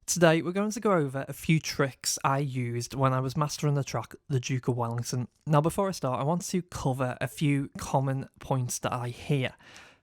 Today we're going to go over a few tricks I used when I was mastering the track The Duke of Wellington. Now before I start, I want to cover a few common points that I hear.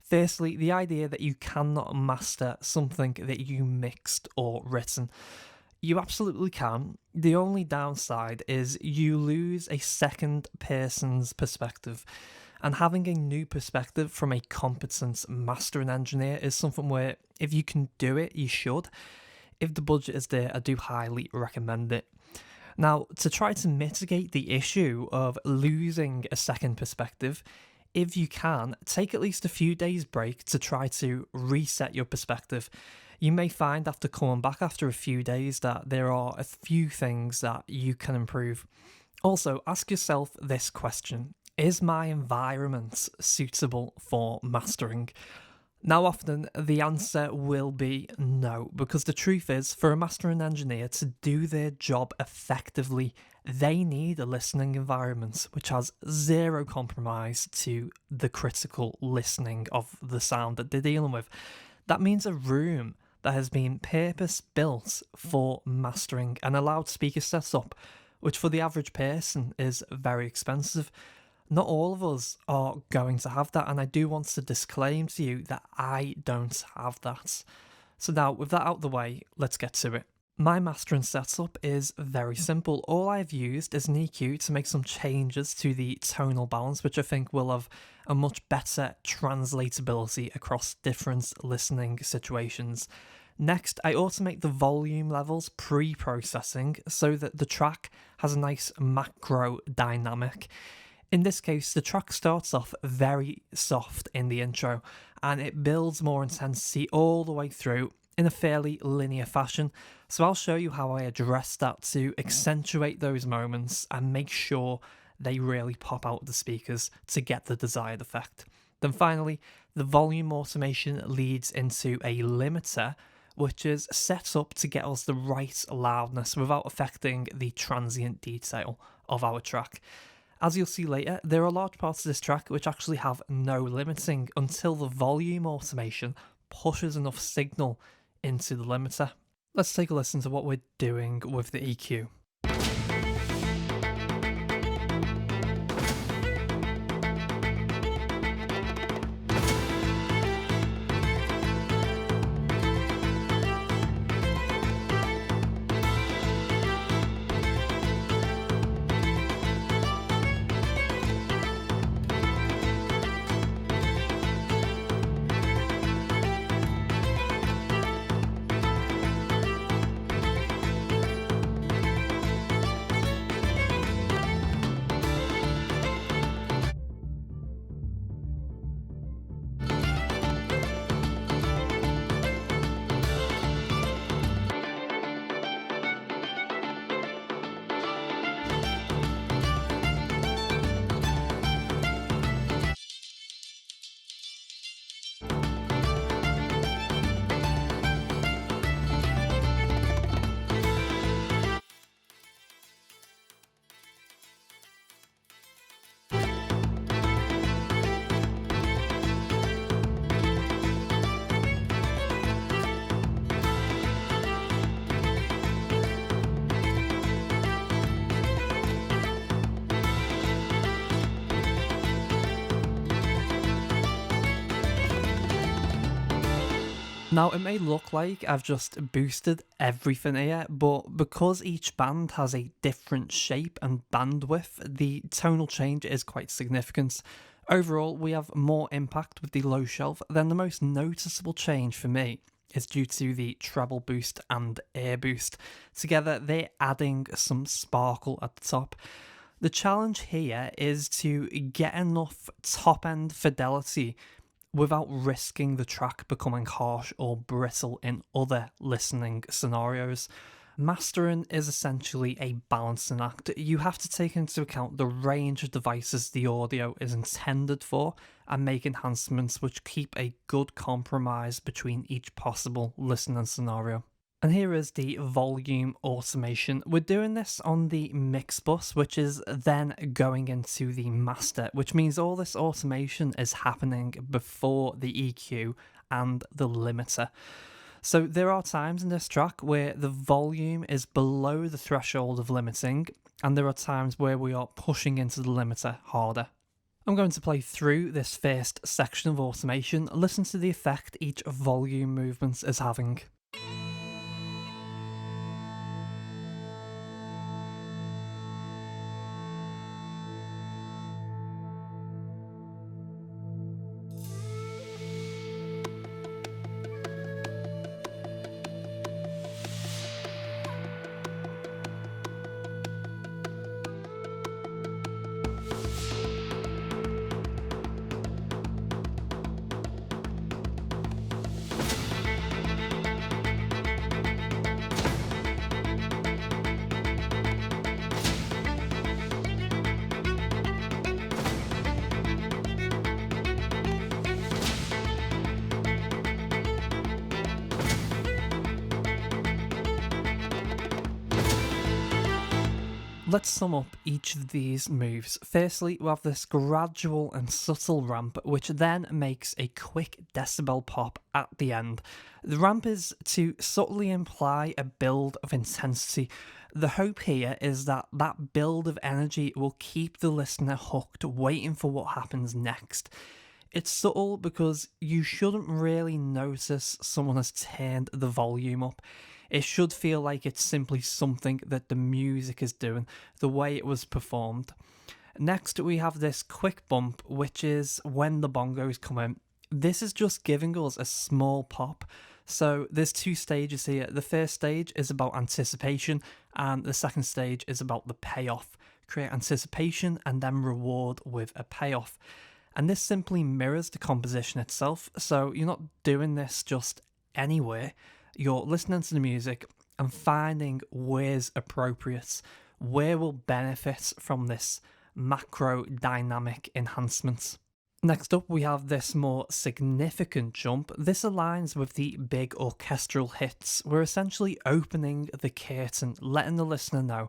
Firstly, the idea that you cannot master something that you mixed or written. You absolutely can. The only downside is you lose a second person's perspective. And having a new perspective from a competent mastering engineer is something where if you can do it, you should. If the budget is there, I do highly recommend it. Now, to try to mitigate the issue of losing a second perspective, if you can, take at least a few days break to try to reset your perspective. You may find after coming back after a few days that there are a few things that you can improve. Also, ask yourself this question: is my environment suitable for mastering? Now, often the answer will be no, because the truth is, for a mastering engineer to do their job effectively, they need a listening environment which has zero compromise to the critical listening of the sound that they're dealing with. That means a room that has been purpose-built for mastering and a loudspeaker setup, which for the average person is very expensive. Not all of us are going to have that, and I do want to disclaim to you that I don't have that. So now, with that out the way, let's get to it. My mastering setup is very simple. All I've used is an EQ to make some changes to the tonal balance, which I think will have a much better translatability across different listening situations. Next, I automate the volume levels pre-processing so that the track has a nice macro dynamic. In this case, the track starts off very soft in the intro and it builds more intensity all the way through in a fairly linear fashion. So I'll show you how I address that to accentuate those moments and make sure they really pop out the speakers to get the desired effect. Then finally, the volume automation leads into a limiter, which is set up to get us the right loudness without affecting the transient detail of our track. As you'll see later, there are large parts of this track which actually have no limiting until the volume automation pushes enough signal into the limiter. Let's take a listen to what we're doing with the EQ. Now, it may look like I've just boosted everything here, but because each band has a different shape and bandwidth, the tonal change is quite significant. Overall, we have more impact with the low shelf. Then the most noticeable change for me is due to the treble boost and air boost. Together, they're adding some sparkle at the top. The challenge here is to get enough top-end fidelity without risking the track becoming harsh or brittle in other listening scenarios. Mastering is essentially a balancing act. You have to take into account the range of devices the audio is intended for and make enhancements which keep a good compromise between each possible listening scenario. And here is the volume automation. We're doing this on the mix bus, which is then going into the master, which means all this automation is happening before the EQ and the limiter. So there are times in this track where the volume is below the threshold of limiting, and there are times where we are pushing into the limiter harder. I'm going to play through this first section of automation, listen to the effect each volume movement is having. Let's sum up each of these moves. Firstly, we have this gradual and subtle ramp, which then makes a quick decibel pop at the end. The ramp is to subtly imply a build of intensity. The hope here is that that build of energy will keep the listener hooked, waiting for what happens next. It's subtle because you shouldn't really notice someone has turned the volume up. It should feel like it's simply something that the music is doing, the way it was performed. Next, we have this quick bump, which is when the bongos come in. This is just giving us a small pop. So there's two stages here. The first stage is about anticipation, and the second stage is about the payoff. Create anticipation and then reward with a payoff. And this simply mirrors the composition itself, so you're not doing this just anywhere. You're listening to the music and finding where's appropriate, where will benefit from this macro dynamic enhancement. Next up, we have this more significant jump. This aligns with the big orchestral hits. We're essentially opening the curtain, letting the listener know,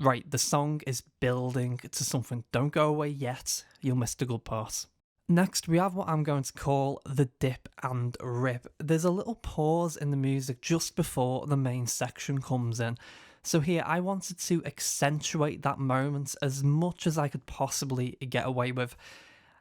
right, the song is building to something. Don't go away yet, you'll miss the good part. Next, we have what I'm going to call the dip and rip. There's a little pause in the music just before the main section comes in. So here, I wanted to accentuate that moment as much as I could possibly get away with.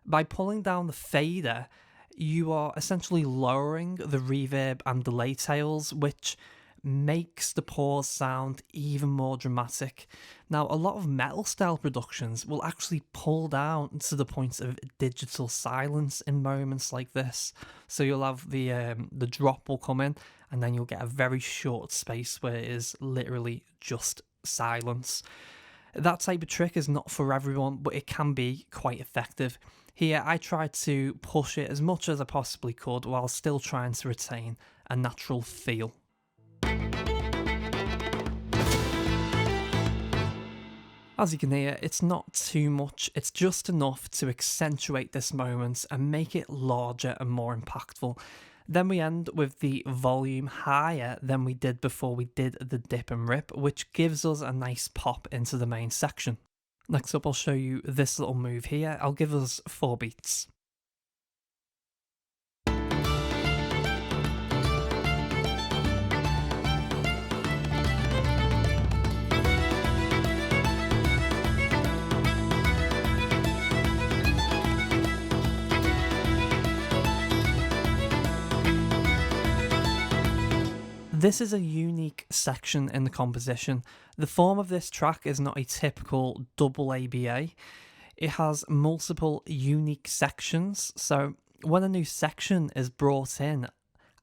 By pulling down the fader, you are essentially lowering the reverb and delay tails, which makes the pause sound even more dramatic. Now, a lot of metal style productions will actually pull down to the point of digital silence in moments like this. So you'll have the drop will come in, and then you'll get a very short space where it is literally just silence. That type of trick is not for everyone, but it can be quite effective. Here, I tried to push it as much as I possibly could while still trying to retain a natural feel. As you can hear, it's not too much, it's just enough to accentuate this moment and make it larger and more impactful. Then we end with the volume higher than we did before we did the dip and rip, which gives us a nice pop into the main section. Next up, I'll show you this little move here. I'll give us 4 beats. This is a unique section in the composition. The form of this track is not a typical double ABA. It has multiple unique sections, so when a new section is brought in,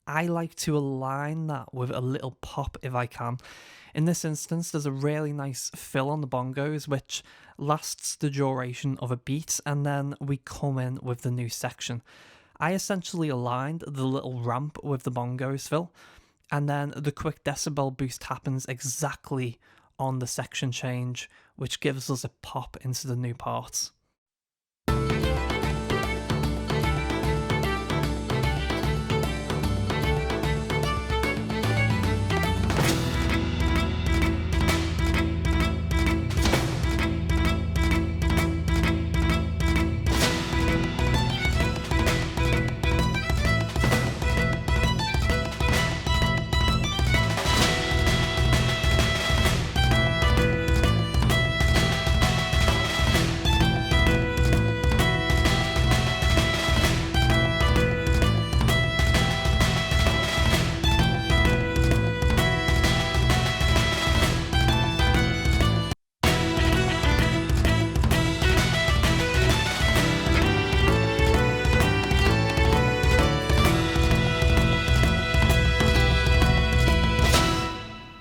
I like to align that with a little pop if I can. In this instance, there's a really nice fill on the bongos, which lasts the duration of a beat, and then we come in with the new section. I essentially aligned the little ramp with the bongos fill, and then the quick decibel boost happens exactly on the section change, which gives us a pop into the new parts.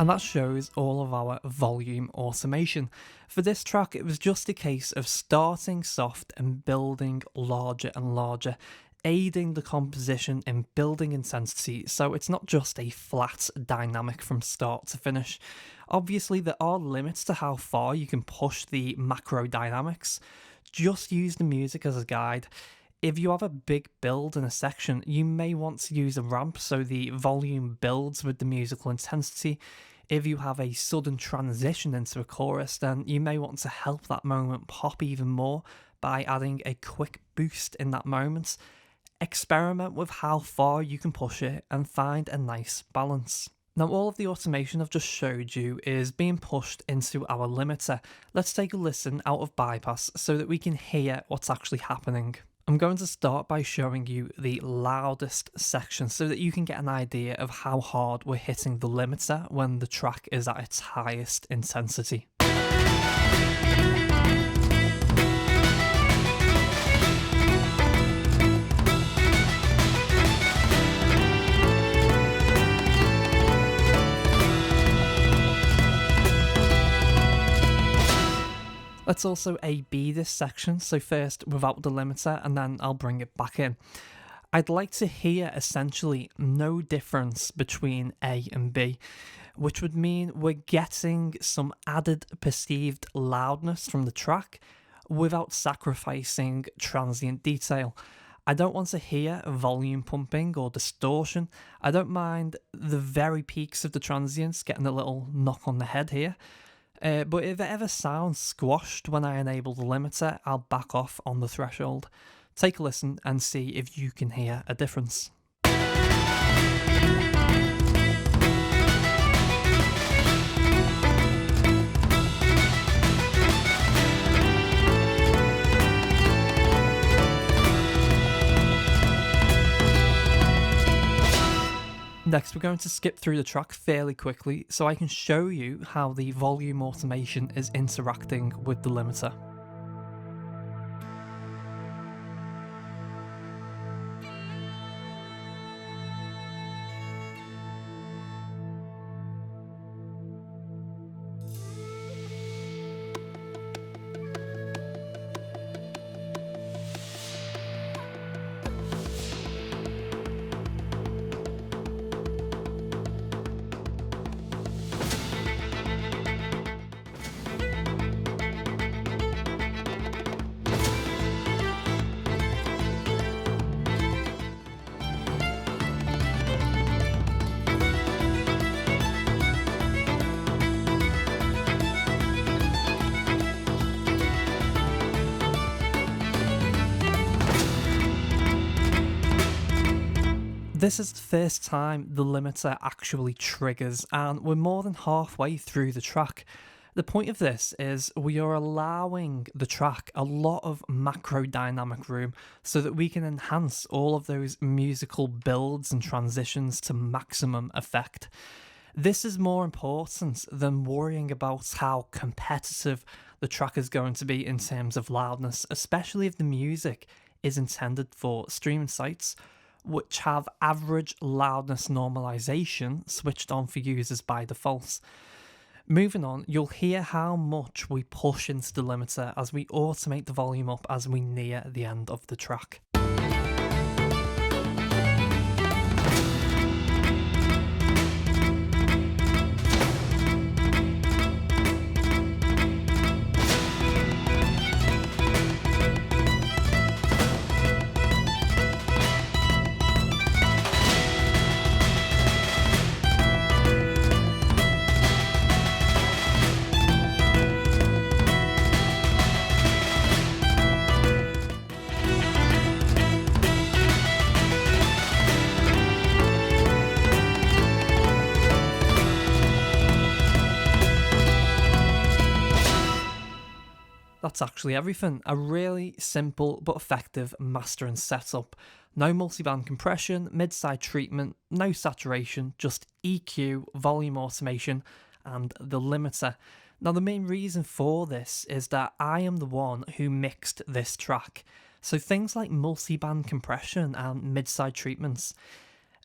And that shows all of our volume automation. For this track, it was just a case of starting soft and building larger and larger, aiding the composition in building intensity, so it's not just a flat dynamic from start to finish. Obviously, there are limits to how far you can push the macro dynamics. Just use the music as a guide. If you have a big build in a section, you may want to use a ramp so the volume builds with the musical intensity. If you have a sudden transition into a chorus, then you may want to help that moment pop even more by adding a quick boost in that moment. Experiment with how far you can push it and find a nice balance. Now, all of the automation I've just showed you is being pushed into our limiter. Let's take a listen out of bypass so that we can hear what's actually happening. I'm going to start by showing you the loudest section so that you can get an idea of how hard we're hitting the limiter when the track is at its highest intensity. Let's also A-B this section, so first without the limiter and then I'll bring it back in. I'd like to hear essentially no difference between A and B, which would mean we're getting some added perceived loudness from the track without sacrificing transient detail. I don't want to hear volume pumping or distortion. I don't mind the very peaks of the transients getting a little knock on the head here. But if it ever sounds squashed when I enable the limiter, I'll back off on the threshold. Take a listen and see if you can hear a difference. Next, we're going to skip through the track fairly quickly so I can show you how the volume automation is interacting with the limiter. This is the first time the limiter actually triggers, and we're more than halfway through the track. The point of this is we are allowing the track a lot of macro dynamic room so that we can enhance all of those musical builds and transitions to maximum effect. This is more important than worrying about how competitive the track is going to be in terms of loudness, especially if the music is intended for streaming sites, which have average loudness normalization switched on for users by default. Moving on, you'll hear how much we push into the limiter as we automate the volume up as we near the end of the track. That's actually everything. A really simple but effective mastering setup. No multiband compression, mid-side treatment, no saturation, just EQ, volume automation, and the limiter. Now, the main reason for this is that I am the one who mixed this track. So things like multiband compression and mid-side treatments,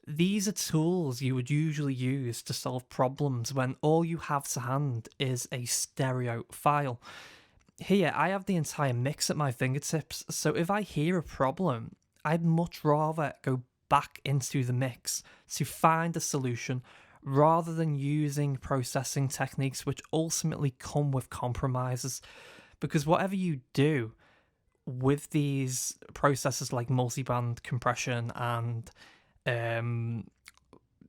These are tools you would usually use to solve problems when all you have to hand is a stereo file. Here, I have the entire mix at my fingertips, so if I hear a problem, I'd much rather go back into the mix to find a solution rather than using processing techniques which ultimately come with compromises. Because whatever you do with these processes like multiband compression and um,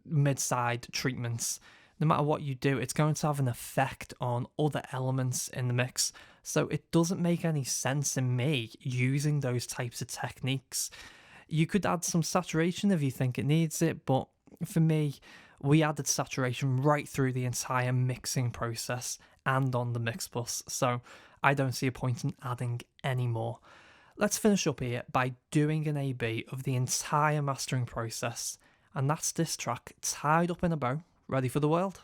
mid-side treatments, no matter what you do, it's going to have an effect on other elements in the mix. So it doesn't make any sense in me using those types of techniques. You could add some saturation if you think it needs it, but for me, we added saturation right through the entire mixing process and on the mix bus, so I don't see a point in adding any more. Let's finish up here by doing an A-B of the entire mastering process, and that's this track tied up in a bow, ready for the world.